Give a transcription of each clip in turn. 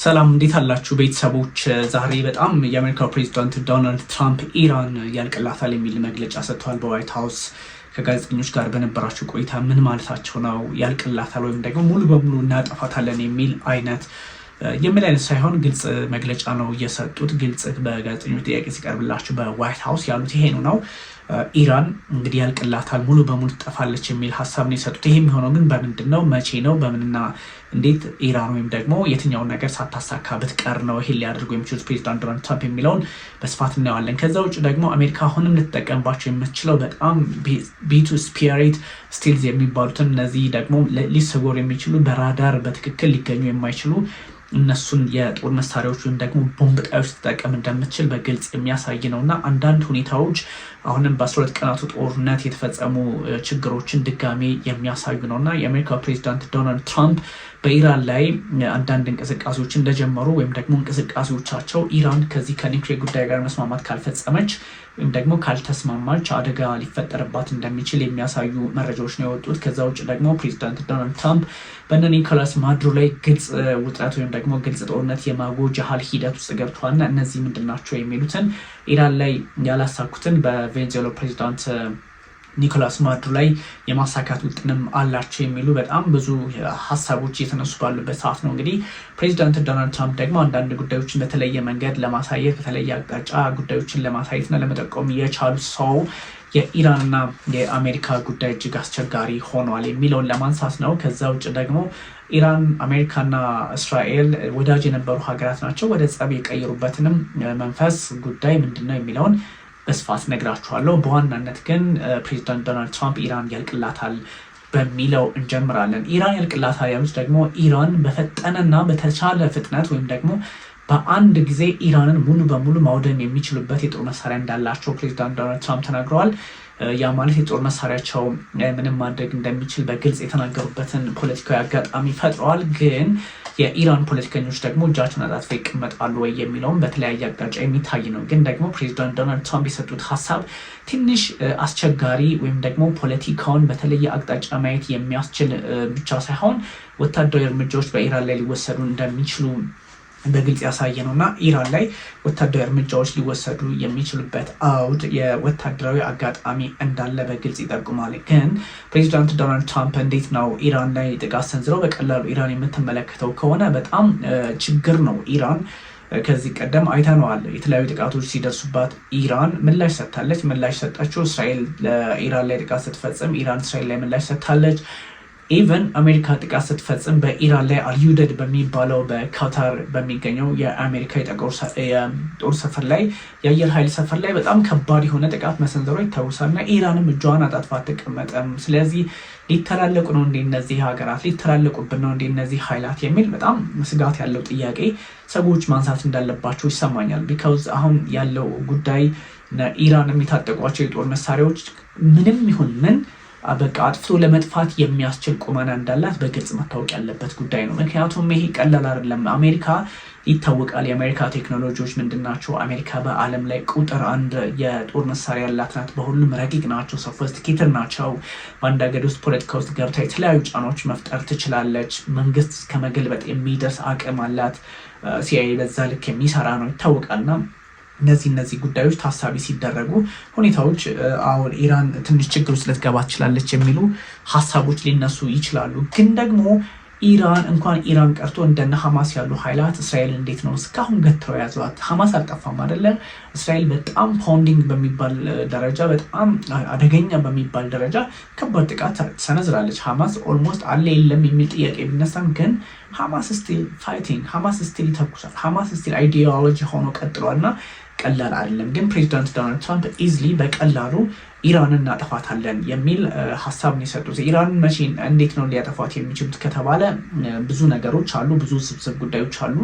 ሰላም እንዴት አላችሁ ቤተሰቦች? ዛሬ በጣም የአሜሪካው ፕሬዝዳንት ዶናልድ ትራምፕ ኢራን ያልቅላታል የሚል መግለጫ ሰጥተዋል በዋይት ሃውስ። ከጋዜጠኞች ጋር በነበራቸው ቆይታ ምን ማለታቸው ነው? ያልቅላታል ወይም ደግሞ ሙሉ በሙሉ እናጠፋታለን የሚል አይነት ሳይሆን ግልጽ መግለጫ ነው የሰጡት። ግልጽ በጋዜጠኞች ጥያቄ ሲቀርብላቸው በዋይት ሃውስ ያሉት ይሄኑ ነው። ኢራን እንግዲህ ያልቅላታል፣ ሙሉ በሙሉ ትጠፋለች የሚል ሀሳብ ነው የሰጡት። ይሄ የሚሆነው ግን በምንድን ነው? መቼ ነው? በምንና እንዴት ኢራን ወይም ደግሞ የትኛውን ነገር ሳታሳካ ብትቀር ነው ይሄን ሊያደርጉ የሚችሉት ፕሬዚዳንት ዶናልድ ትራምፕ የሚለውን በስፋት እናየዋለን። ከዛ ውጭ ደግሞ አሜሪካ አሁንም ልትጠቀምባቸው የምትችለው በጣም ቢቱ ስፒሪት ስቲልዝ የሚባሉትን እነዚህ ደግሞ ሊሰወሩ የሚችሉ በራዳር በትክክል ሊገኙ የማይችሉ እነሱን የጦር መሳሪያዎች ወይም ደግሞ ቦምብ ጣዮች ተጠቀም እንደምትችል በግልጽ የሚያሳይ ነው እና አንዳንድ ሁኔታዎች አሁንም በ12 ቀናቱ ጦርነት የተፈጸሙ ችግሮችን ድጋሜ የሚያሳዩ ነው እና የአሜሪካ ፕሬዚዳንት ዶናልድ ትራምፕ በኢራን ላይ አንዳንድ እንቅስቃሴዎች እንደጀመሩ ወይም ደግሞ እንቅስቃሴዎቻቸው ኢራን ከዚህ ከኒውክሌር ጉዳይ ጋር መስማማት ካልፈጸመች ወይም ደግሞ ካልተስማማች አደጋ ሊፈጠርባት እንደሚችል የሚያሳዩ መረጃዎች ነው የወጡት። ከዛ ውጭ ደግሞ ፕሬዚዳንት ዶናልድ ትራምፕ በእነ ኒኮላስ ማዱሮ ላይ ግልጽ ውጥረት ወይም ደግሞ ግልጽ ጦርነት የማወጅ ያህል ሂደት ውስጥ ገብተዋልና እነዚህ ምንድን ናቸው የሚሉትን ኢራን ላይ ያላሳኩትን በቬኔዙዌላ ፕሬዚዳንት ኒኮላስ ማዱሮ ላይ የማሳካት ውጥንም አላቸው የሚሉ በጣም ብዙ ሀሳቦች እየተነሱ ባሉበት ሰዓት ነው እንግዲህ ፕሬዚዳንት ዶናልድ ትራምፕ ደግሞ አንዳንድ ጉዳዮችን በተለየ መንገድ ለማሳየት በተለየ አቅጣጫ ጉዳዮችን ለማሳየትና ለመጠቆም የቻሉት ሰው የኢራንና የአሜሪካ ጉዳይ እጅግ አስቸጋሪ ሆኗል የሚለውን ለማንሳት ነው። ከዛ ውጭ ደግሞ ኢራን፣ አሜሪካና እስራኤል ወዳጅ የነበሩ ሀገራት ናቸው። ወደ ጸብ የቀየሩበትንም መንፈስ ጉዳይ ምንድን ነው የሚለውን በስፋት ነግራችኋለሁ። በዋናነት ግን ፕሬዚዳንት ዶናልድ ትራምፕ ኢራን ያልቅላታል በሚለው እንጀምራለን። ኢራን ያልቅላታል ያሉት ደግሞ ኢራን በፈጠነና በተቻለ ፍጥነት ወይም ደግሞ በአንድ ጊዜ ኢራንን ሙሉ በሙሉ ማውደም የሚችሉበት የጦር መሳሪያ እንዳላቸው ፕሬዚዳንት ዶናልድ ትራምፕ ተናግረዋል። ያ ማለት የጦር መሳሪያቸው ምንም ማድረግ እንደሚችል በግልጽ የተናገሩበትን ፖለቲካዊ አጋጣሚ ፈጥረዋል። ግን የኢራን ፖለቲከኞች ደግሞ እጃቸውን አጣጥፈው ይቀመጣሉ ወይ የሚለውም በተለያየ አቅጣጫ የሚታይ ነው። ግን ደግሞ ፕሬዚዳንት ዶናልድ ትራምፕ የሰጡት ሀሳብ ትንሽ አስቸጋሪ ወይም ደግሞ ፖለቲካውን በተለየ አቅጣጫ ማየት የሚያስችል ብቻ ሳይሆን ወታደራዊ እርምጃዎች በኢራን ላይ ሊወሰዱ እንደሚችሉ በግልጽ ያሳየ ነው እና ኢራን ላይ ወታደራዊ እርምጃዎች ሊወሰዱ የሚችሉበት አውድ የወታደራዊ አጋጣሚ እንዳለ በግልጽ ይጠቁማል። ግን ፕሬዚዳንት ዶናልድ ትራምፕ እንዴት ነው ኢራን ላይ ጥቃት ሰንዝረው በቀላሉ ኢራን የምትመለከተው ከሆነ በጣም ችግር ነው። ኢራን ከዚህ ቀደም አይተነዋል። የተለያዩ ጥቃቶች ሲደርሱባት ኢራን ምላሽ ሰጥታለች። ምላሽ ሰጣችው እስራኤል ለኢራን ላይ ጥቃት ስትፈጽም ኢራን እስራኤል ላይ ምላሽ ሰጥታለች። ኢቨን አሜሪካ ጥቃት ስትፈጽም በኢራን ላይ አልዩደድ በሚባለው በካታር በሚገኘው የአሜሪካ የጦር ሰፈር ላይ የአየር ኃይል ሰፈር ላይ በጣም ከባድ የሆነ ጥቃት መሰንዘሯ ይታወሳል እና ኢራንም እጇን አጣጥፋ አትቀመጥም። ስለዚህ ሊተላለቁ ነው እንደ እነዚህ ሀገራት ሊተላለቁብን ነው እንደ እነዚህ ኃይላት የሚል በጣም ስጋት ያለው ጥያቄ ሰዎች ማንሳት እንዳለባቸው ይሰማኛል። ቢካውዝ አሁን ያለው ጉዳይ ኢራን የሚታጠቋቸው የጦር መሳሪያዎች ምንም ይሁን ምን በቃ አጥፍቶ ለመጥፋት የሚያስችል ቁመና እንዳላት በግልጽ መታወቅ ያለበት ጉዳይ ነው። ምክንያቱም ይሄ ቀላል አይደለም። አሜሪካ ይታወቃል። የአሜሪካ ቴክኖሎጂዎች ምንድናቸው? አሜሪካ በዓለም ላይ ቁጥር 1 የጦር መሳሪያ ያላት ናት። በሁሉም ረቂቅ ናቸው፣ ሶፊስቲኬትድ ናቸው። በአንድ ሀገር ውስጥ ፖለቲካ ውስጥ ገብታ የተለያዩ ጫናዎች መፍጠር ትችላለች። መንግስት እስከ መገልበጥ የሚደርስ አቅም አላት። ሲአይኤ በዛ ልክ የሚሰራ ነው ይታወቃልና እነዚህ ጉዳዮች ታሳቢ ሲደረጉ ሁኔታዎች አሁን ኢራን ትንሽ ችግር ውስጥ ልትገባ ትችላለች የሚሉ ሀሳቦች ሊነሱ ይችላሉ። ግን ደግሞ ኢራን ቀርቶ እንደነ ሐማስ ያሉ ኃይላት እስራኤል እንዴት ነው እስካሁን ገትረው ያዟት? ሐማስ አልጠፋም አይደለ? እስራኤል በጣም ፓውንዲንግ በሚባል ደረጃ በጣም አደገኛ በሚባል ደረጃ ከባድ ጥቃት ሰነዝራለች። ሐማስ ኦልሞስት አለ የለም የሚል ጥያቄ ቢነሳም ግን ሐማስ ስቲል ፋይቲንግ፣ ሐማስ ስቲል ይተኩሳል፣ ሐማስ ስቲል አይዲዮሎጂ ሆኖ ቀጥሏልና ቀላል አይደለም። ግን ፕሬዚዳንት ዶናልድ ትራምፕ ኢዝሊ በቀላሉ ኢራንን እናጠፋታለን የሚል ሀሳብ ነው የሰጡት። ኢራንን መቼ እንዴት ነው ሊያጠፋት የሚችሉት ከተባለ ብዙ ነገሮች አሉ፣ ብዙ ስብስብ ጉዳዮች አሉ።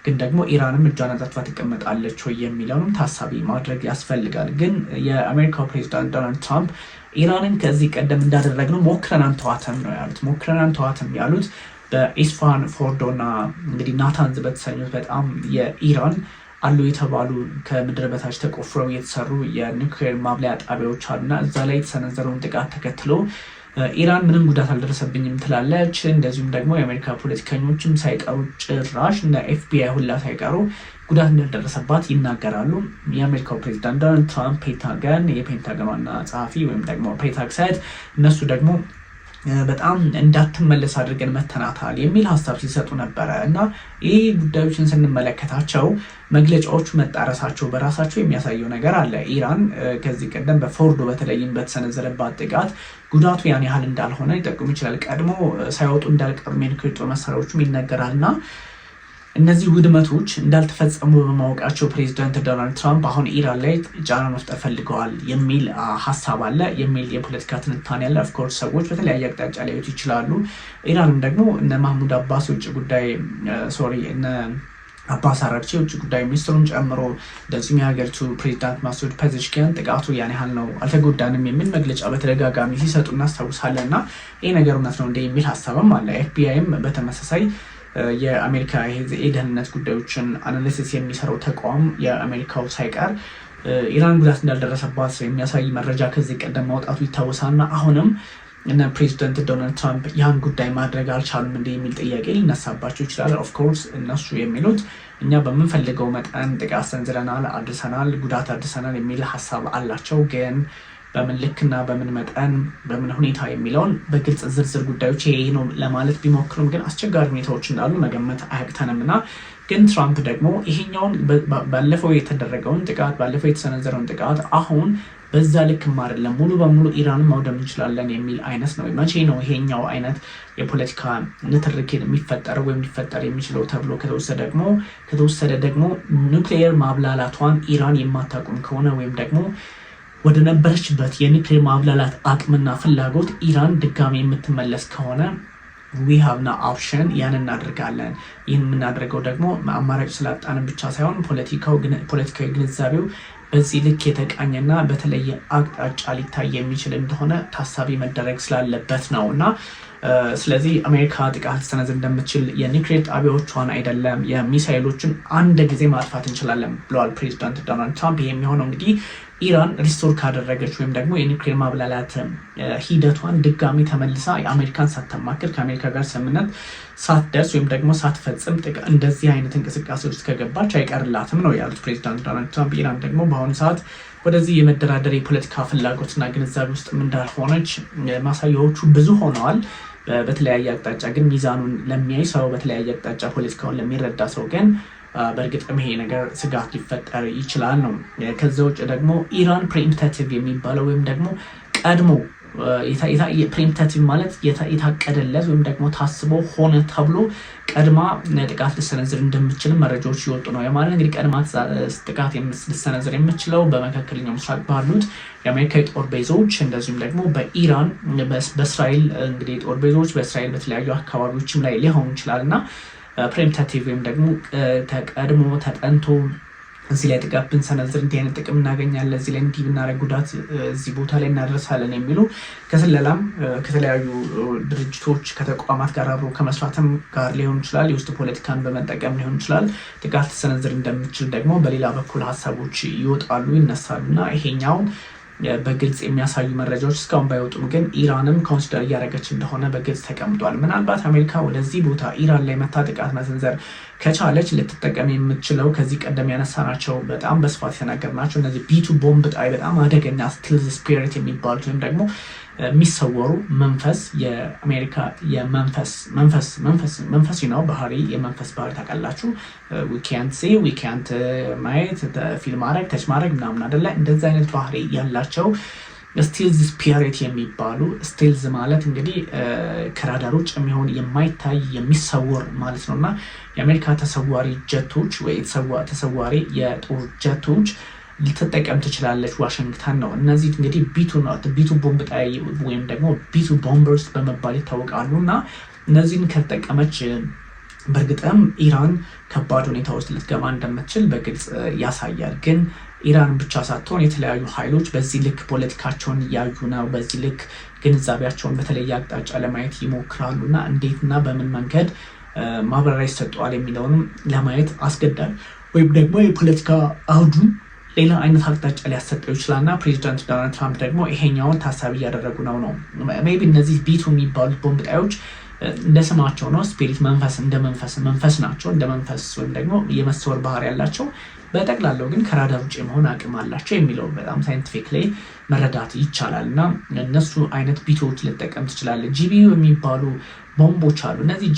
ግን ደግሞ ኢራንም እጇን አጣጥፋ ትቀመጣለች ወይ የሚለውንም ታሳቢ ማድረግ ያስፈልጋል። ግን የአሜሪካው ፕሬዚዳንት ዶናልድ ትራምፕ ኢራንን ከዚህ ቀደም እንዳደረግነው ሞክረን አንተዋትም ነው ያሉት። ሞክረን አንተዋትም ያሉት በኢስፋሃን ፎርዶና እንግዲህ ናታንዝ በተሰኙት በጣም የኢራን አሉ የተባሉ ከምድር በታች ተቆፍረው የተሰሩ የኒውክሌር ማብለያ ጣቢያዎች አሉና እዛ ላይ የተሰነዘረውን ጥቃት ተከትሎ ኢራን ምንም ጉዳት አልደረሰብኝም ትላለች። እንደዚሁም ደግሞ የአሜሪካ ፖለቲከኞችም ሳይቀሩ ጭራሽ እና ኤፍቢአይ ሁላ ሳይቀሩ ጉዳት እንደደረሰባት ይናገራሉ። የአሜሪካው ፕሬዚዳንት ዶናልድ ትራምፕ የፔንታገን ዋና ጸሐፊ ወይም ደግሞ ፔታክሳይት እነሱ ደግሞ በጣም እንዳትመለስ አድርገን መተናታል የሚል ሀሳብ ሲሰጡ ነበረ እና ይህ ጉዳዮችን ስንመለከታቸው መግለጫዎቹ መጣረሳቸው በራሳቸው የሚያሳየው ነገር አለ። ኢራን ከዚህ ቀደም በፎርዶ በተለይም በተሰነዘረባት ጥቃት ጉዳቱ ያን ያህል እንዳልሆነ ሊጠቁም ይችላል። ቀድሞ ሳይወጡ እንዳልቀሩ የኒውክሌር ጦር መሳሪያዎችም ይነገራል እና እነዚህ ውድመቶች እንዳልተፈጸሙ በማወቃቸው ፕሬዚዳንት ዶናልድ ትራምፕ አሁን ኢራን ላይ ጫና መፍጠር ፈልገዋል የሚል ሀሳብ አለ የሚል የፖለቲካ ትንታኔ ያለ ኦፍኮርስ ሰዎች በተለያየ አቅጣጫ ሊያዩት ይችላሉ። ኢራንም ደግሞ እነ ማህሙድ አባስ የውጭ ጉዳይ እነ አባስ አራግቺ የውጭ ጉዳይ ሚኒስትሩን ጨምሮ እንደዚሁም የሀገሪቱ ፕሬዚዳንት ማሱድ ፔዜሽኪያን ጥቃቱ ያን ያህል ነው አልተጎዳንም የሚል መግለጫ በተደጋጋሚ ሲሰጡ እናስታውሳለን እና ይህ ነገር እውነት ነው እንደ የሚል ሀሳብም አለ። ኤፍቢአይም በተመሳሳይ የአሜሪካ የደህንነት ጉዳዮችን አናሊሲስ የሚሰራው ተቋም የአሜሪካው ሳይቀር ኢራን ጉዳት እንዳልደረሰባት የሚያሳይ መረጃ ከዚህ ቀደም ማውጣቱ ይታወሳልና አሁንም እነ ፕሬዚደንት ዶናልድ ትራምፕ ያን ጉዳይ ማድረግ አልቻሉም እንደ የሚል ጥያቄ ሊነሳባቸው ይችላል። ኦፍኮርስ እነሱ የሚሉት እኛ በምንፈልገው መጠን ጥቃት ሰንዝረናል፣ አድርሰናል፣ ጉዳት አድርሰናል የሚል ሀሳብ አላቸው። ግን በምን ልክና በምን መጠን በምን ሁኔታ የሚለውን በግልጽ ዝርዝር ጉዳዮች ይሄ ነው ለማለት ቢሞክሩም ግን አስቸጋሪ ሁኔታዎች እንዳሉ መገመት አያቅተንም እና ግን ትራምፕ ደግሞ ይሄኛውን ባለፈው የተደረገውን ጥቃት ባለፈው የተሰነዘረውን ጥቃት አሁን በዛ ልክም አይደለም ሙሉ በሙሉ ኢራንን ማውደም እንችላለን የሚል አይነት ነው። መቼ ነው ይሄኛው አይነት የፖለቲካ ንትርክ የሚፈጠረው ወይም ሊፈጠር የሚችለው ተብሎ ከተወሰደ ደግሞ ኒውክሌር ማብላላቷን ኢራን የማታቆም ከሆነ ወይም ደግሞ ወደ ነበረችበት የኒውክሌር ማብላላት አቅምና ፍላጎት ኢራን ድጋሚ የምትመለስ ከሆነ we have no option ያንን እናደርጋለን። ይህን የምናደርገው ደግሞ አማራጭ ስላጣንን ብቻ ሳይሆን ፖለቲካዊ ግንዛቤው በዚህ ልክ የተቃኘና በተለየ አቅጣጫ ሊታይ የሚችል እንደሆነ ታሳቢ መደረግ ስላለበት ነው እና ስለዚህ አሜሪካ ጥቃት ልትሰነዝር እንደምትችል የኒውክሌር ጣቢያዎቿን አይደለም የሚሳይሎችን አንድ ጊዜ ማጥፋት እንችላለን ብለዋል ፕሬዚዳንት ዶናልድ ትራምፕ። ይህ የሚሆነው እንግዲህ ኢራን ሪስቶር ካደረገች ወይም ደግሞ የኒውክሌር ማብላላት ሂደቷን ድጋሚ ተመልሳ የአሜሪካን ሳታማክር ከአሜሪካ ጋር ስምምነት ሳትደርስ ወይም ደግሞ ሳትፈጽም እንደዚህ አይነት እንቅስቃሴ ውስጥ ከገባች አይቀርላትም ነው ያሉት ፕሬዚዳንት ዶናልድ ትራምፕ። ኢራን ደግሞ በአሁኑ ሰዓት ወደዚህ የመደራደር የፖለቲካ ፍላጎትና ግንዛቤ ውስጥ እንዳልሆነች ማሳያዎቹ ብዙ ሆነዋል። በተለያየ አቅጣጫ ግን ሚዛኑን ለሚያይ ሰው በተለያየ አቅጣጫ ፖለቲካውን ለሚረዳ ሰው ግን በእርግጥም ይሄ ነገር ስጋት ሊፈጠር ይችላል ነው። ከዛ ውጭ ደግሞ ኢራን ፕሪኤምፕቲቭ የሚባለው ወይም ደግሞ ቀድሞ ፕሪኤምፕቲቭ ማለት የታቀደለት ወይም ደግሞ ታስቦ ሆነ ተብሎ ቀድማ ጥቃት ልሰነዝር እንደምችል መረጃዎች ይወጡ ነው። የማለት እንግዲህ ቀድማ ጥቃት ልሰነዝር የምችለው በመካከለኛው ምስራቅ ባሉት የአሜሪካ የጦር ቤዞች እንደዚሁም ደግሞ በኢራን በእስራኤል እንግዲህ የጦር ቤዞች በእስራኤል በተለያዩ አካባቢዎችም ላይ ሊሆን ይችላል እና ፕሪኤምፕቲቭ ወይም ደግሞ ተቀድሞ ተጠንቶ እዚህ ላይ ጥቃት ብንሰነዝር እንዲህ አይነት ጥቅም እናገኛለን፣ እዚህ ላይ እንዲህ ብናደርግ ጉዳት እዚህ ቦታ ላይ እናደርሳለን የሚሉ ከስለላም ከተለያዩ ድርጅቶች ከተቋማት ጋር አብሮ ከመስራትም ጋር ሊሆን ይችላል፣ የውስጥ ፖለቲካን በመጠቀም ሊሆን ይችላል ጥቃት ልትሰነዝር እንደምችል ደግሞ በሌላ በኩል ሀሳቦች ይወጣሉ ይነሳሉ እና ይሄኛው በግልጽ የሚያሳዩ መረጃዎች እስካሁን ባይወጡም ግን ኢራንም ኮንሲደር እያደረገች እንደሆነ በግልጽ ተቀምጧል። ምናልባት አሜሪካ ወደዚህ ቦታ ኢራን ላይ መታ ጥቃት መሰንዘር ከቻለች ልትጠቀም የምትችለው ከዚህ ቀደም ያነሳናቸው በጣም በስፋት የተናገርናቸው እነዚህ ቢቱ ቦምብ ጣይ በጣም አደገኛ ስቲልዝ ስፒሪት የሚባሉት ወይም ደግሞ የሚሰወሩ መንፈስ የአሜሪካ መንፈስ ነው ባህሪ የመንፈስ ባህሪ ታውቃላችሁ። ዊካንት ሲ ዊካንት ማየት ፊልም ማድረግ ተች ማድረግ ምናምን አይደለ እንደዚህ አይነት ባህሪ ያላቸው ስቲልዝ ስፒሪት የሚባሉ ስቲልዝ ማለት እንግዲህ ከራዳር ውጭ የሚሆን የማይታይ የሚሰወር ማለት ነው እና የአሜሪካ ተሰዋሪ ጀቶች ወይ ተሰዋሪ የጦር ጀቶች ልትጠቀም ትችላለች ዋሽንግተን ነው። እነዚህ እንግዲህ ቢቱ ቦምብ ጣይ ወይም ደግሞ ቢቱ ቦምበርስ በመባል ይታወቃሉ እና እነዚህን ከተጠቀመች በእርግጥም ኢራን ከባድ ሁኔታ ውስጥ ልትገባ እንደምትችል በግልጽ ያሳያል። ግን ኢራን ብቻ ሳትሆን የተለያዩ ኃይሎች በዚህ ልክ ፖለቲካቸውን እያዩ ነው፣ በዚህ ልክ ግንዛቤያቸውን በተለየ አቅጣጫ ለማየት ይሞክራሉ እና እንዴትና በምን መንገድ ማብራሪያ ይሰጠዋል የሚለውንም ለማየት አስገዳጅ ወይም ደግሞ የፖለቲካ አውዱን ሌላ አይነት አቅጣጫ ሊያሰጠው ይችላልና ፕሬዚዳንት ዶናልድ ትራምፕ ደግሞ ይሄኛውን ታሳቢ እያደረጉ ነው። ሜቢ እነዚህ ቢቱ የሚባሉት ቦምብ ጣዮች እንደ ስማቸው ነው። ስፒሪት መንፈስ፣ እንደ መንፈስ ናቸው። እንደ መንፈስ ወይም ደግሞ የመሰወር ባህሪ ያላቸው፣ በጠቅላላው ግን ከራዳር ውጭ የመሆን አቅም አላቸው የሚለው በጣም ሳይንቲፊክ ላይ መረዳት ይቻላል። እና እነሱ አይነት ቢቶዎች ልጠቀም ትችላለ። ጂቢ የሚባሉ ቦምቦች አሉ። እነዚህ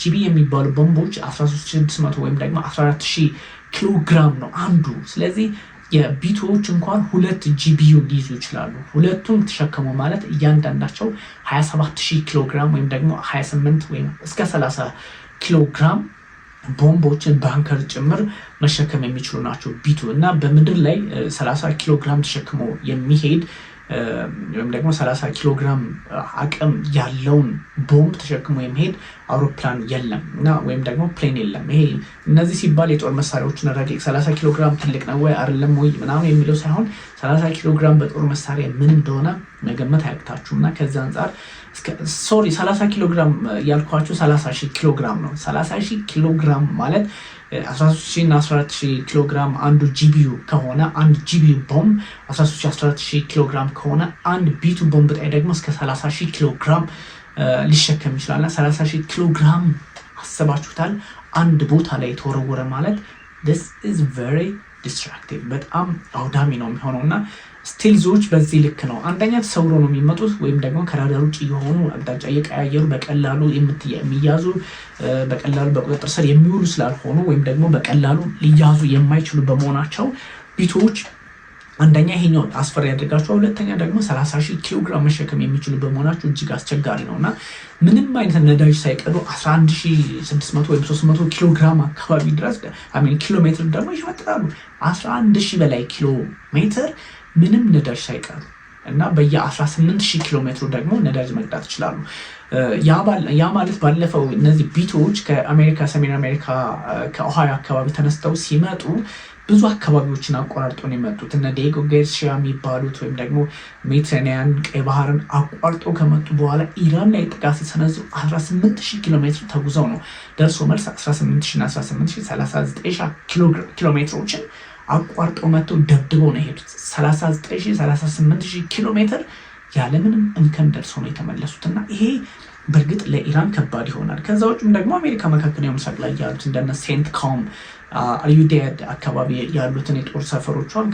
ጂቢ የሚባሉ ቦምቦች 13600 ወይም ደግሞ 14000 ኪሎ ግራም ነው አንዱ። ስለዚህ የቢቶዎች እንኳን 2 ጂቢዩ ሊይዙ ይችላሉ። ሁለቱም ተሸከሙ ማለት እያንዳንዳቸው 27000 ኪሎ ግራም ወይም ደግሞ 28 ወይም እስከ 30 ኪሎ ግራም ቦምቦችን ባንከር ጭምር መሸከም የሚችሉ ናቸው ቢቱ። እና በምድር ላይ 30 ኪሎ ግራም ተሸክሞ የሚሄድ ወይም ደግሞ 30 ኪሎ ግራም አቅም ያለውን ቦምብ ተሸክሞ የሚሄድ አውሮፕላን የለም እና ወይም ደግሞ ፕሌን የለም። ይሄ እነዚህ ሲባል የጦር መሳሪያዎችን ረቂቅ 30 ኪሎ ግራም ትልቅ ነው ወይ አይደለም ወይ ምናምን የሚለው ሳይሆን 30 ኪሎ ግራም በጦር መሳሪያ ምን እንደሆነ መገመት አያቅታችሁም። እና ከዛ አንጻር 30 ኪሎ ግራም ያልኳችሁ 30,000 ኪሎ ግራም ነው። 30,000 ኪሎ ግራም ማለት 13,000 እና 14,000 ኪሎ ግራም አንዱ ጂቢዩ ከሆነ አንድ ጂቢዩ ቦምብ 13,000 14,000 ኪሎ ግራም ከሆነ አንድ ቢቱ ቦምብ ጣይ ደግሞ እስከ 30,000 ኪሎ ግራም ሊሸከም ይችላል። እና 30,000 ኪሎ ግራም አስባችሁታል? አንድ ቦታ ላይ የተወረወረ ማለት this is very destructive፣ በጣም አውዳሚ ነው የሚሆነው። እና ስቲልዞች በዚህ ልክ ነው። አንደኛ ተሰውሮ ነው የሚመጡት ወይም ደግሞ ከራዳር ውጭ የሆኑ አቅጣጫ እየቀያየሩ በቀላሉ የሚያዙ በቀላሉ በቁጥጥር ስር የሚውሉ ስላልሆኑ ወይም ደግሞ በቀላሉ ሊያዙ የማይችሉ በመሆናቸው ቢቶዎች አንደኛ ይሄኛው አስፈሪ ያደርጋቸው፣ ሁለተኛ ደግሞ 30,000 ኪሎ ግራም መሸከም የሚችሉ በመሆናቸው እጅግ አስቸጋሪ ነው። እና ምንም አይነት ነዳጅ ሳይቀዱ 11,600 ወይም 300 ኪሎ ግራም አካባቢ ድረስ ኪሎ ሜትር ደግሞ ይፈጥራሉ። 11,000 በላይ ኪሎ ሜትር ምንም ነዳጅ ሳይቀዱ እና በየ18,000 ኪሎ ሜትሩ ደግሞ ነዳጅ መቅዳት ይችላሉ። ያ ማለት ባለፈው እነዚህ ቢቶዎች ከአሜሪካ ሰሜን አሜሪካ ከኦሃዮ አካባቢ ተነስተው ሲመጡ ብዙ አካባቢዎችን አቋርጦ ነው የመጡት። እነ ዲየጎ ጋርሲያ የሚባሉት ወይም ደግሞ ሜዲትራኒያን ቀይ ባህርን አቋርጦ ከመጡ በኋላ ኢራን ላይ ጥቃት ሲሰነዝሩ 18,000 ኪሎ ሜትር ተጉዘው ነው ደርሶ መልስ 18,000 እና 18,000 39,000 ኪሎ ሜትሮችን አቋርጠው መጥተው ደብድበው ነው የሄዱት። 39,000 38,000 ኪሎ ሜትር ያለምንም እንከን ደርሰው ነው የተመለሱት። እና ይሄ በእርግጥ ለኢራን ከባድ ይሆናል። ከዛ ውጭም ደግሞ አሜሪካ መካከለኛው ምስራቅ ላይ ያሉት እንደነ ሴንት ኮም አልዩዴድ አካባቢ ያሉትን የጦር ሰፈሮቿን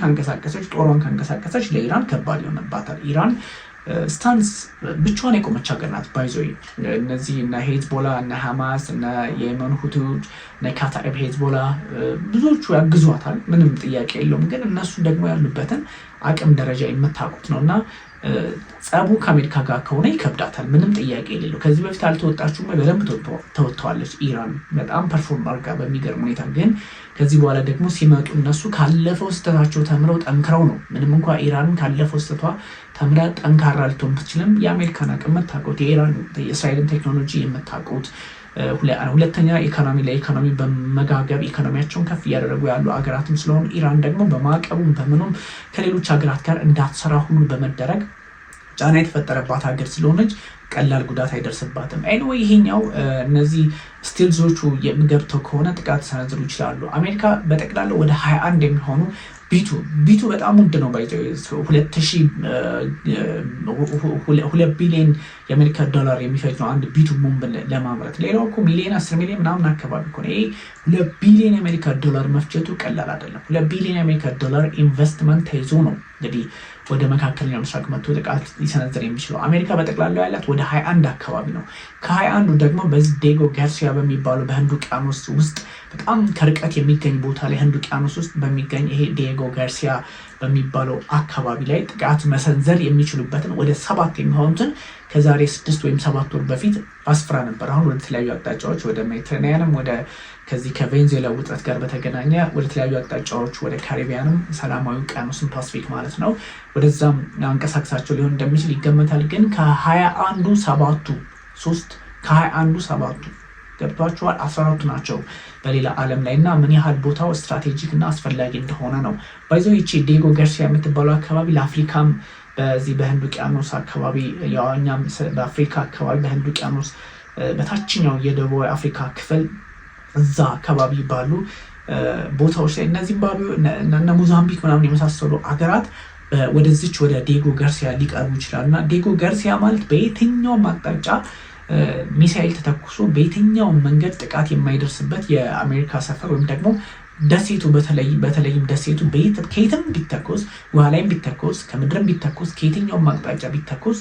ጦሯን ካንቀሳቀሰች ለኢራን ከባድ ይሆንባታል። ኢራን ስታንስ ብቻዋን የቆመች ሀገር ናት። ባይዞ እነዚህ እነ ሄዝቦላ እነ ሐማስ እነ የየመን ሁቲዎች እነ ካታኢብ ሄዝቦላ ብዙዎቹ ያግዟታል፣ ምንም ጥያቄ የለውም። ግን እነሱ ደግሞ ያሉበትን አቅም ደረጃ የምታውቁት ነው። እና ጸቡ ከአሜሪካ ጋር ከሆነ ይከብዳታል፣ ምንም ጥያቄ የሌለው። ከዚህ በፊት አልተወጣችሁም፣ በደንብ ተወጥተዋለች ኢራን በጣም ፐርፎርም አድርጋ በሚገርም ሁኔታ። ግን ከዚህ በኋላ ደግሞ ሲመጡ እነሱ ካለፈው ስህተታቸው ተምረው ጠንክረው ነው። ምንም እንኳ ኢራንን ካለፈው ስህተቷ ተምራ ጠንካራ ልትሆን ብትችልም የአሜሪካን አቅም የምታውቁት፣ የእስራኤልን ቴክኖሎጂ የምታውቁት፣ ሁለተኛ ለኢኮኖሚ በመጋገብ ኢኮኖሚያቸውን ከፍ እያደረጉ ያሉ ሀገራትም ስለሆኑ ኢራን ደግሞ በማዕቀቡም በምኑም ከሌሎች ሀገራት ጋር እንዳትሰራ ሁሉ በመደረግ ጫና የተፈጠረባት ሀገር ስለሆነች ቀላል ጉዳት አይደርስባትም። ኤኒዌይ ይሄኛው እነዚህ ስቲልዞቹ ገብተው ከሆነ ጥቃት ሰነዝሩ ይችላሉ። አሜሪካ በጠቅላላው ወደ 21 የሚሆኑ ቢቱ በጣም ውድ ነው። ባይዘው 2 ቢሊዮን የአሜሪካ ዶላር የሚፈጅ ነው አንድ ቢቱ ቦምብ ለማምረት። ሌላው እኮ ሚሊዮን 10 ሚሊዮን ምናምን አካባቢ እኮ ነው። ይሄ 2 ቢሊዮን የአሜሪካ ዶላር መፍጀቱ ቀላል አይደለም። 2 ቢሊዮን የአሜሪካ ዶላር ኢንቨስትመንት ተይዞ ነው እንግዲህ ወደ መካከለኛው ምስራቅ መጥቶ ጥቃት ሊሰነዝር የሚችለው። አሜሪካ በጠቅላላው ያላት ወደ 21 አካባቢ ነው። ከ21ዱ ደግሞ በዚህ ዲየጎ ጋርሲያ በሚባለው በህንድ ውቅያኖስ ውስጥ በጣም ከርቀት የሚገኝ ቦታ ላይ ህንድ ውቅያኖስ ውስጥ በሚገኝ ይሄ ዲየጎ ጋርሲያ በሚባለው አካባቢ ላይ ጥቃት መሰንዘር የሚችሉበትን ወደ 7 የሚሆኑትን ከዛሬ 6 ወይም 7 ወር በፊት አስፍራ ነበር። አሁን ወደ ተለያዩ አቅጣጫዎች ወደ ሜዲትራኒያንም ወደ ከዚህ ከቬንዙዌላ ውጥረት ጋር በተገናኘ ወደ ተለያዩ አቅጣጫዎች ወደ ካሪቢያንም ሰላማዊ ውቅያኖስን ፓሲፊክ ማለት ነው ወደዛም አንቀሳቅሳቸው ሊሆን እንደሚችል ይገመታል። ግን ከ21ዱ 7ቱ ገብቷቸዋል። 14ቱ ናቸው በሌላ ዓለም ላይ እና ምን ያህል ቦታው ስትራቴጂክ እና አስፈላጊ እንደሆነ ነው። ባይዘው ይቺ ዲየጎ ጋርሲያ የምትባለው አካባቢ ለአፍሪካም በዚህ በህንድ ውቅያኖስ አካባቢ ያኛም በአፍሪካ አካባቢ በህንድ ውቅያኖስ በታችኛው የደቡብ አፍሪካ ክፍል እዛ አካባቢ ባሉ ቦታዎች ላይ እነ ዚምባብዌ እና ሞዛምቢክ ምናምን የመሳሰሉ አገራት ወደዚች ወደ ዲየጎ ጋርሲያ ሊቀርቡ ይችላል እና ዲየጎ ጋርሲያ ማለት በየትኛውም አቅጣጫ ሚሳኤል ተተኩሶ በየትኛውም መንገድ ጥቃት የማይደርስበት የአሜሪካ ሰፈር ወይም ደግሞ ደሴቱ በተለይም ደሴቱ ከየትም ቢተኮስ ውሃ ላይም ቢተኮስ ከምድርም ቢተኮስ ከየትኛውም አቅጣጫ ቢተኮስ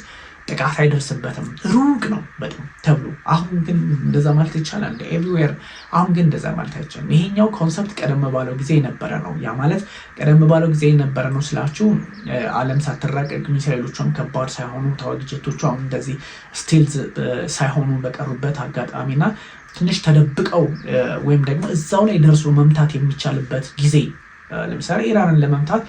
ጥቃት አይደርስበትም። ሩቅ ነው በጣም ተብሎ አሁን ግን እንደዛ ማለት ይቻላል ኤቭሪዌር። አሁን ግን እንደዛ ማለት አይቻልም። ይሄኛው ኮንሰፕት ቀደም ባለው ጊዜ የነበረ ነው። ያ ማለት ቀደም ባለው ጊዜ የነበረ ነው ስላችሁ ዓለም ሳትራቀቅ ሚሳኤሎቿም ከባድ ሳይሆኑ ተዋጊ ጀቶቿም እንደዚህ ስቲልዝ ሳይሆኑ በቀሩበት አጋጣሚና ትንሽ ተደብቀው ወይም ደግሞ እዛው ላይ ደርሶ መምታት የሚቻልበት ጊዜ ለምሳሌ ኢራንን ለመምታት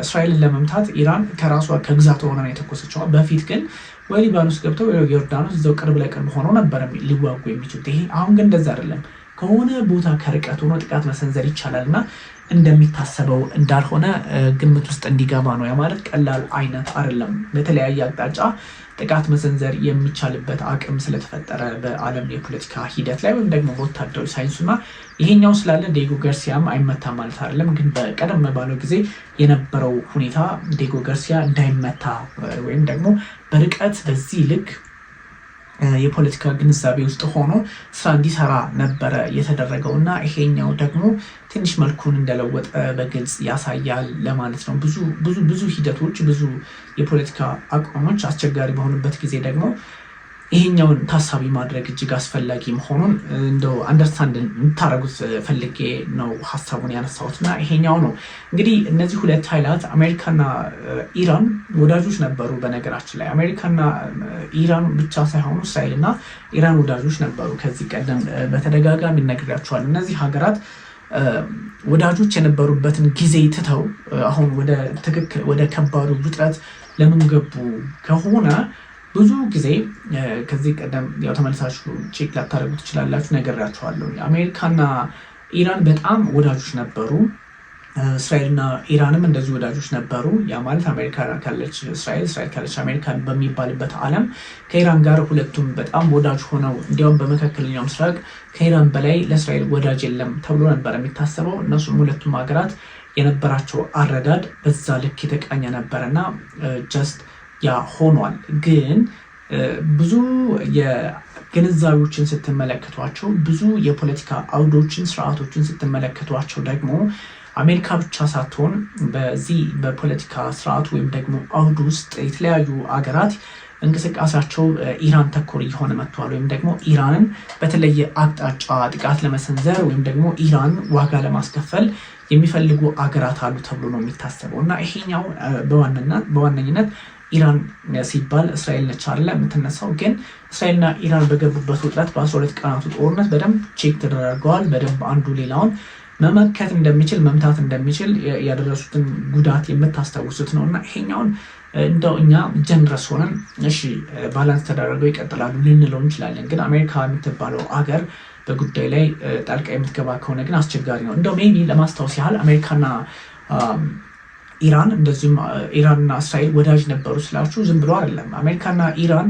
እስራኤልን ለመምታት ኢራን ከራሷ ከግዛቷ ሆና ነው የተኮሰችው። በፊት ግን ወይ ሊባኖስ ገብተው ወይ ዮርዳኖስ እዛው ቅርብ ለቅርብ ሆነው ነበር ሊዋጉ የሚችሉት። ይሄ አሁን ግን እንደዛ አይደለም። ከሆነ ቦታ ከርቀት ሆኖ ጥቃት መሰንዘር ይቻላልና እንደሚታሰበው እንዳልሆነ ግምት ውስጥ እንዲገባ ነው። ያ ማለት ቀላል አይነት አይደለም። በተለያየ አቅጣጫ ጥቃት መሰንዘር የሚቻልበት አቅም ስለተፈጠረ በዓለም የፖለቲካ ሂደት ላይ ወይም ደግሞ በወታደራዊ ሳይንሱና ይሄኛው ስላለ ዲየጎ ጋርሲያም አይመታም ማለት አይደለም። ግን በቀደም ባለው ጊዜ የነበረው ሁኔታ ዲየጎ ጋርሲያ እንዳይመታ ወይም ደግሞ በርቀት በዚህ ልክ የፖለቲካ ግንዛቤ ውስጥ ሆኖ ስራ እንዲሰራ ነበረ የተደረገው እና ይሄኛው ደግሞ ትንሽ መልኩን እንደለወጠ በግልጽ ያሳያል ለማለት ነው። ብዙ ሂደቶች ብዙ የፖለቲካ አቋሞች አስቸጋሪ በሆኑበት ጊዜ ደግሞ ይሄኛውን ታሳቢ ማድረግ እጅግ አስፈላጊ መሆኑን እንደው አንደርስታንድ እንድታደርጉት ፈልጌ ነው ሀሳቡን ያነሳሁትና ይሄኛው ነው። እንግዲህ እነዚህ ሁለት ኃይላት አሜሪካና ኢራን ወዳጆች ነበሩ። በነገራችን ላይ አሜሪካና ኢራን ብቻ ሳይሆኑ እስራኤልና ኢራን ወዳጆች ነበሩ። ከዚህ ቀደም በተደጋጋሚ ነግሬያቸዋለሁ። እነዚህ ሀገራት ወዳጆች የነበሩበትን ጊዜ ትተው አሁን ወደ ከባዱ ውጥረት ለምን ገቡ ከሆነ ብዙ ጊዜ ከዚህ ቀደም ያው ተመልሳችሁ ቼክ ላታደርጉ ትችላላችሁ፣ ነግሬያችኋለሁ። አሜሪካና ኢራን በጣም ወዳጆች ነበሩ። እስራኤልና ኢራንም እንደዚህ ወዳጆች ነበሩ። ያ ማለት አሜሪካ ካለች እስራኤል ካለች አሜሪካ በሚባልበት ዓለም ከኢራን ጋር ሁለቱም በጣም ወዳጅ ሆነው እንዲያውም በመካከለኛው ምስራቅ ከኢራን በላይ ለእስራኤል ወዳጅ የለም ተብሎ ነበር የሚታሰበው። እነሱም ሁለቱም ሀገራት የነበራቸው አረዳድ በዛ ልክ የተቃኘ ነበረና ጀስት ያ ሆኗል። ግን ብዙ የግንዛቤዎችን ስትመለከቷቸው ብዙ የፖለቲካ አውዶችን ስርዓቶችን ስትመለከቷቸው ደግሞ አሜሪካ ብቻ ሳትሆን በዚህ በፖለቲካ ስርዓቱ ወይም ደግሞ አውድ ውስጥ የተለያዩ አገራት እንቅስቃሴያቸው ኢራን ተኮር እየሆነ መጥቷል። ወይም ደግሞ ኢራንን በተለየ አቅጣጫ ጥቃት ለመሰንዘር ወይም ደግሞ ኢራን ዋጋ ለማስከፈል የሚፈልጉ አገራት አሉ ተብሎ ነው የሚታሰበው እና ይሄኛው በዋነኝነት ኢራን ሲባል እስራኤል ነች አይደለ የምትነሳው። ግን እስራኤልና ኢራን በገቡበት ውጥረት በ12 ቀናቱ ጦርነት በደንብ ቼክ ተደርገዋል። በደንብ አንዱ ሌላውን መመከት እንደሚችል መምታት እንደሚችል ያደረሱትን ጉዳት የምታስታውሱት ነው እና ይሄኛውን እንደው እኛ ጀነረስ ሆነን እሺ ባላንስ ተደረገው ይቀጥላሉ ልንለው እንችላለን። ግን አሜሪካ የምትባለው አገር በጉዳይ ላይ ጣልቃ የምትገባ ከሆነ ግን አስቸጋሪ ነው። እንደው ሜቢ ለማስታወስ ያህል አሜሪካና ኢራን እንደዚሁም ኢራንና እስራኤል ወዳጅ ነበሩ ስላችሁ ዝም ብሎ አይደለም። አሜሪካና ኢራን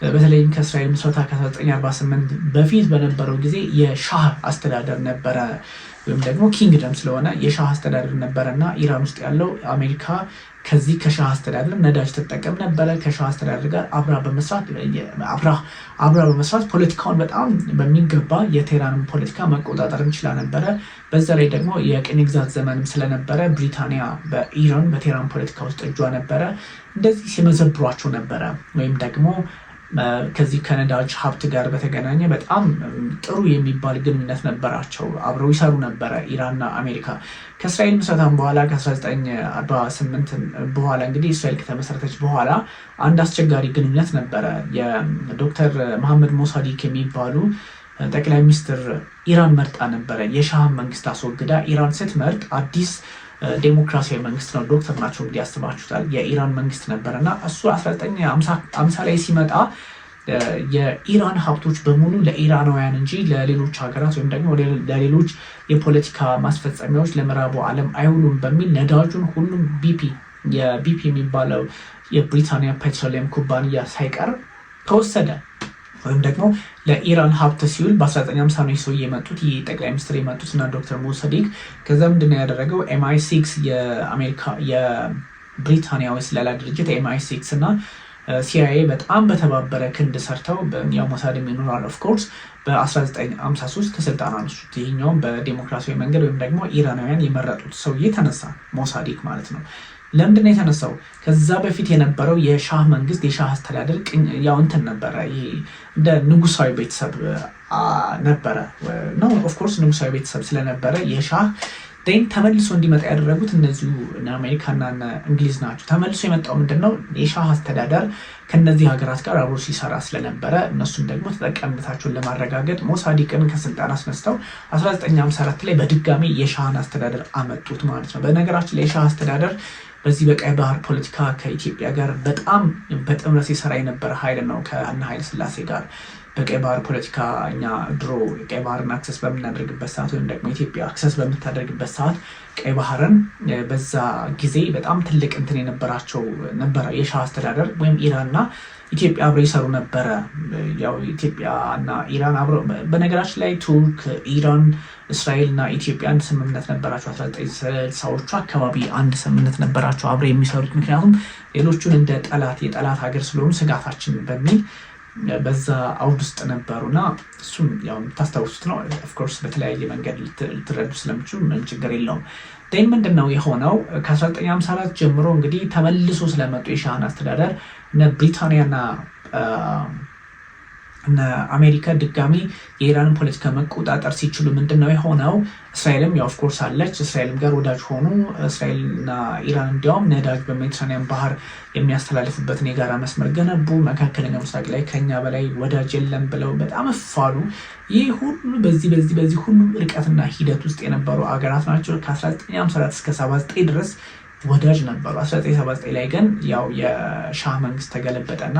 በተለይም ከእስራኤል ምስረታ ከ1948 በፊት በነበረው ጊዜ የሻህ አስተዳደር ነበረ ወይም ደግሞ ኪንግደም ስለሆነ የሻህ አስተዳደር ነበረና ኢራን ውስጥ ያለው አሜሪካ ከዚህ ከሻህ አስተዳደር ነዳጅ ተጠቀም ነበረ። ከሻህ አስተዳደር ጋር አብራ በመስራት ፖለቲካውን በጣም በሚገባ የቴህራንን ፖለቲካ መቆጣጠር እንችላ ነበረ። በዛ ላይ ደግሞ የቅኝ ግዛት ዘመንም ስለነበረ ብሪታንያ በቴህራን ፖለቲካ ውስጥ እጇ ነበረ። እንደዚህ ሲመዘብሯቸው ነበረ ወይም ደግሞ ከዚህ ከነዳጅ ሀብት ጋር በተገናኘ በጣም ጥሩ የሚባል ግንኙነት ነበራቸው። አብረው ይሰሩ ነበረ ኢራንና አሜሪካ። ከእስራኤል ምስረታም በኋላ ከ1948 በኋላ እንግዲህ እስራኤል ከተመሰረተች በኋላ አንድ አስቸጋሪ ግንኙነት ነበረ። የዶክተር መሐመድ ሞሳዲክ የሚባሉ ጠቅላይ ሚኒስትር ኢራን መርጣ ነበረ። የሻህን መንግስት አስወግዳ ኢራን ስትመርጥ አዲስ ዴሞክራሲያዊ መንግስት ነው። ዶክተር ናቸው እንግዲህ ያስባችሁታል። የኢራን መንግስት ነበረ እና እሱ 1950 ላይ ሲመጣ የኢራን ሀብቶች በሙሉ ለኢራናውያን እንጂ ለሌሎች ሀገራት ወይም ደግሞ ለሌሎች የፖለቲካ ማስፈጸሚያዎች ለምዕራቡ ዓለም አይውሉም በሚል ነዳጁን ሁሉም የቢፒ የሚባለው የብሪታንያ ፔትሮሊየም ኩባንያ ሳይቀር ተወሰደ። ወይም ደግሞ ለኢራን ሀብት ሲውል በ1950 ነው ሰው የመጡት ጠቅላይ ሚኒስትር የመጡትና ዶክተር ሞሳዲቅ ከዛ ምንድነው ያደረገው MI6 የአሜሪካ የብሪታንያዊ ስለላ ድርጅት MI6 እና CIA በጣም በተባበረ ክንድ ሰርተው ያው ሞሳድም ይኖራል ኦፍ ኮርስ በ1953 ከስልጣን አነሱት። ይሄኛውም በዲሞክራሲያዊ መንገድ ወይም ደግሞ ኢራናውያን የመረጡት ሰውዬ ተነሳ ሞሳዲቅ ማለት ነው። ለምንድን ነው የተነሳው? ከዛ በፊት የነበረው የሻህ መንግስት የሻህ አስተዳደር ያው እንትን ነበረ፣ ይሄ እንደ ንጉሳዊ ቤተሰብ ነበረ ነው ኦፍ ኮርስ ንጉሳዊ ቤተሰብ ስለነበረ የሻህ ተመልሶ እንዲመጣ ያደረጉት እነዚሁ አሜሪካና እንግሊዝ ናቸው። ተመልሶ የመጣው ምንድነው የሻህ አስተዳደር ከነዚህ ሀገራት ጋር አብሮ ሲሰራ ስለነበረ እነሱም ደግሞ ተጠቃሚነታቸውን ለማረጋገጥ ሞሳዲቅን ከስልጣን አስነስተው 1954 ላይ በድጋሚ የሻህን አስተዳደር አመጡት ማለት ነው። በነገራችን ላይ የሻህ አስተዳደር በዚህ በቀይ ባህር ፖለቲካ ከኢትዮጵያ ጋር በጣም በጥምረት ሲሰራ የነበረ ኃይል ነው። ከአና ኃይለ ሥላሴ ጋር በቀይ ባህር ፖለቲካ እኛ ድሮ ቀይ ባህርን አክሰስ በምናደርግበት ሰዓት ወይም ደግሞ ኢትዮጵያ አክሰስ በምታደርግበት ሰዓት ቀይ ባህርን በዛ ጊዜ በጣም ትልቅ እንትን የነበራቸው ነበረ የሻህ አስተዳደር ወይም ኢራንና ኢትዮጵያ አብረው ይሰሩ ነበረ። ያው ኢትዮጵያና ኢራን አብረው በነገራችን ላይ ቱርክ፣ ኢራን፣ እስራኤል እና ኢትዮጵያ አንድ ስምምነት ነበራቸው። 1960ዎቹ አካባቢ አንድ ስምምነት ነበራቸው አብረው የሚሰሩት። ምክንያቱም ሌሎቹን እንደ የጠላት ሀገር ስለሆኑ ስጋታችን በሚል በዛ አውድ ውስጥ ነበሩና እሱም ያው ታስታውሱት ነው። ኦፍኮርስ በተለያየ መንገድ ልትረዱ ስለምችሉ ምን ችግር የለውም። ምንድነው የሆነው? ከ1954 ጀምሮ እንግዲህ ተመልሶ ስለመጡ የሻህን አስተዳደር እነ ብሪታንያና እነ አሜሪካ ድጋሚ የኢራንን ፖለቲካ መቆጣጠር ሲችሉ ምንድነው የሆነው? እስራኤልም ያው ኦፍኮርስ አለች። እስራኤልም ጋር ወዳጅ ሆኑ። እስራኤልና ኢራን እንዲያውም ነዳጅ በሜዲትራኒያን ባህር የሚያስተላልፉበትን የጋራ መስመር ገነቡ። መካከለኛው ምስራቅ ላይ ከኛ በላይ ወዳጅ የለም ብለው በጣም እፋሉ። ይህ ሁሉ በዚህ ሁሉ ርቀትና ሂደት ውስጥ የነበሩ አገራት ናቸው። ከ1954 እስከ 79 ድረስ ወዳጅ ነበሩ። 1979 ላይ ግን ያው የሻህ መንግስት ተገለበጠና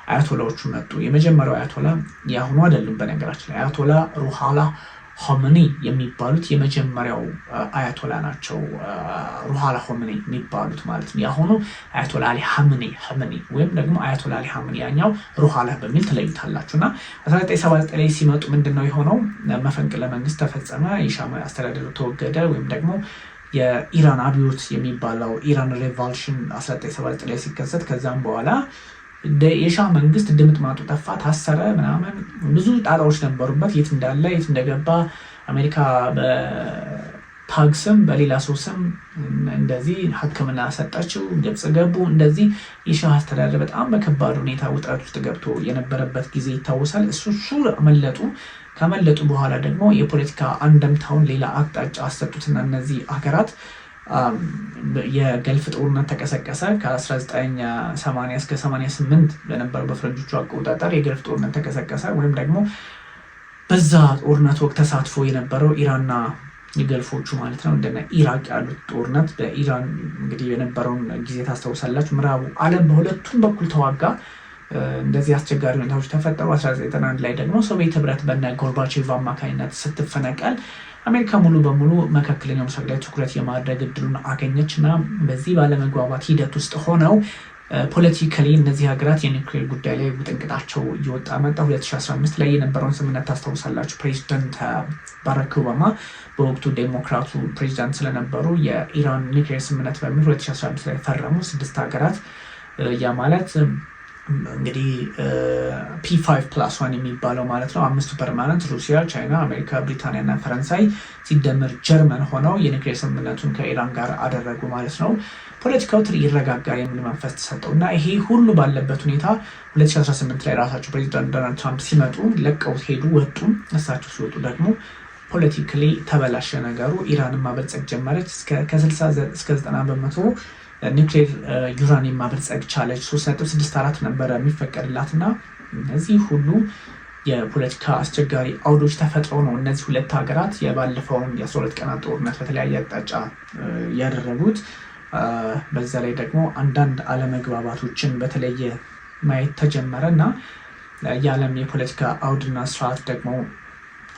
አያቶላዎቹ መጡ። የመጀመሪያው አያቶላ ያሁኑ አይደሉም። በነገራችን ላይ አያቶላ ሩሃላ ሆሜኒ የሚባሉት የመጀመሪያው አያቶላ ናቸው። ሩሃላ ሆሜኒ የሚባሉት ማለት ነው። ያሁኑ አያቶላ አሊ ሀመኒ ወይም ደግሞ አያቶላ አሊ ሀመኒ፣ ያኛው ሩሃላ በሚል ትለዩታላችሁና 1979 ላይ ሲመጡ ምንድነው የሆነው? መፈንቅለ መንግስት ተፈጸመ። የሻህ አስተዳደሩ ተወገደ ወይም ደግሞ የኢራን አብዮት የሚባለው ኢራን ሬቮሉሽን 1979 ላይ ሲከሰት ከዛም በኋላ የሻህ መንግስት ድምጥማጡ ጠፋ፣ ታሰረ፣ ምናምን ብዙ ጣጣዎች ነበሩበት። የት እንዳለ የት እንደገባ አሜሪካ በታግ ስም በሌላ ሰው ስም እንደዚህ ሕክምና ሰጣችው። ግብጽ ገቡ። እንደዚህ የሻህ አስተዳደር በጣም በከባድ ሁኔታ ውጥረት ውስጥ ገብቶ የነበረበት ጊዜ ይታወሳል። እሱ መለጡ። ከመለጡ በኋላ ደግሞ የፖለቲካ አንደምታውን ሌላ አቅጣጫ አሰጡትና እነዚህ ሀገራት የገልፍ ጦርነት ተቀሰቀሰ። ከ1980 እስከ 88 በነበረው በፈረንጆቹ አቆጣጠር የገልፍ ጦርነት ተቀሰቀሰ። ወይም ደግሞ በዛ ጦርነት ወቅት ተሳትፎ የነበረው ኢራንና የገልፎቹ ማለት ነው እንደነ ኢራቅ ያሉት ጦርነት በኢራን እንግዲህ የነበረውን ጊዜ ታስታውሳላችሁ። ምዕራቡ ዓለም በሁለቱም በኩል ተዋጋ። እንደዚህ አስቸጋሪ ሁኔታዎች ተፈጠሩ። 1991 ላይ ደግሞ ሶቪየት ህብረት በነ ጎርባቼቭ አማካኝነት ስትፈነቀል አሜሪካ ሙሉ በሙሉ መካከለኛው ምስራቅ ላይ ትኩረት የማድረግ እድሉን አገኘች እና በዚህ ባለመግባባት ሂደት ውስጥ ሆነው ፖለቲካሊ እነዚህ ሀገራት የኒውክሌር ጉዳይ ላይ ውጥንቅጣቸው እየወጣ መጣ። 2015 ላይ የነበረውን ስምምነት ታስታውሳላችሁ። ፕሬዚደንት ባራክ ኦባማ በወቅቱ ዴሞክራቱ ፕሬዚዳንት ስለነበሩ የኢራን ኒውክሌር ስምምነት በሚል 2015 ላይ ፈረሙ 6 ሀገራት። ያ ማለት እንግዲህ P5+1 የሚባለው ማለት ነው። 5ቱ ፐርማነንት ሩሲያ፣ ቻይና፣ አሜሪካ፣ ብሪታንያ እና ፈረንሳይ ሲደመር ጀርመን ሆነው የኒውክሌር ስምምነቱን ከኢራን ጋር አደረጉ ማለት ነው። ፖለቲካው ይረጋጋ የሚል መንፈስ ተሰጠው እና ይሄ ሁሉ ባለበት ሁኔታ 2018 ላይ ራሳቸው ፕሬዚዳንት ዶናልድ ትራምፕ ሲመጡ ለቀው ሄዱ፣ ወጡ። እሳቸው ሲወጡ ደግሞ ፖለቲካሊ ተበላሸ ነገሩ። ኢራንን ማበልጸግ ጀመረች። ከ60 እስከ 90 በመቶ ኒውክሌር ዩራኒየም ማበልጸግ ቻለች። 3.64 ነበረ የሚፈቀድላትና እነዚህ ሁሉ የፖለቲካ አስቸጋሪ አውዶች ተፈጥረው ነው እነዚህ ሁለት ሀገራት የባለፈውን የ12 ቀናት ጦርነት በተለያየ አቅጣጫ ያደረጉት። በዛ ላይ ደግሞ አንዳንድ አለመግባባቶችን በተለየ ማየት ተጀመረ እና የዓለም የፖለቲካ አውድና ስርዓት ደግሞ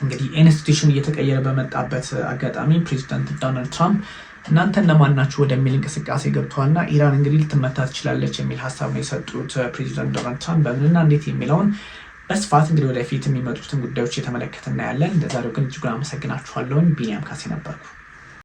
እንግዲህ ኢንስቲትዩሽን እየተቀየረ በመጣበት አጋጣሚ ፕሬዚዳንት ዶናልድ ትራምፕ እናንተ እነማን ናችሁ ወደሚል እንቅስቃሴ ገብተዋልና ኢራን እንግዲህ ልትመታ ትችላለች የሚል ሀሳብ ነው የሰጡት ፕሬዚዳንት ዶናልድ ትራምፕ። በምንና እንዴት የሚለውን በስፋት እንግዲህ ወደፊት የሚመጡትን ጉዳዮች የተመለከተ እናያለን። እንደዛሬው ግን እጅጉን አመሰግናችኋለሁ። ቢኒያም ካሴ ነበርኩ።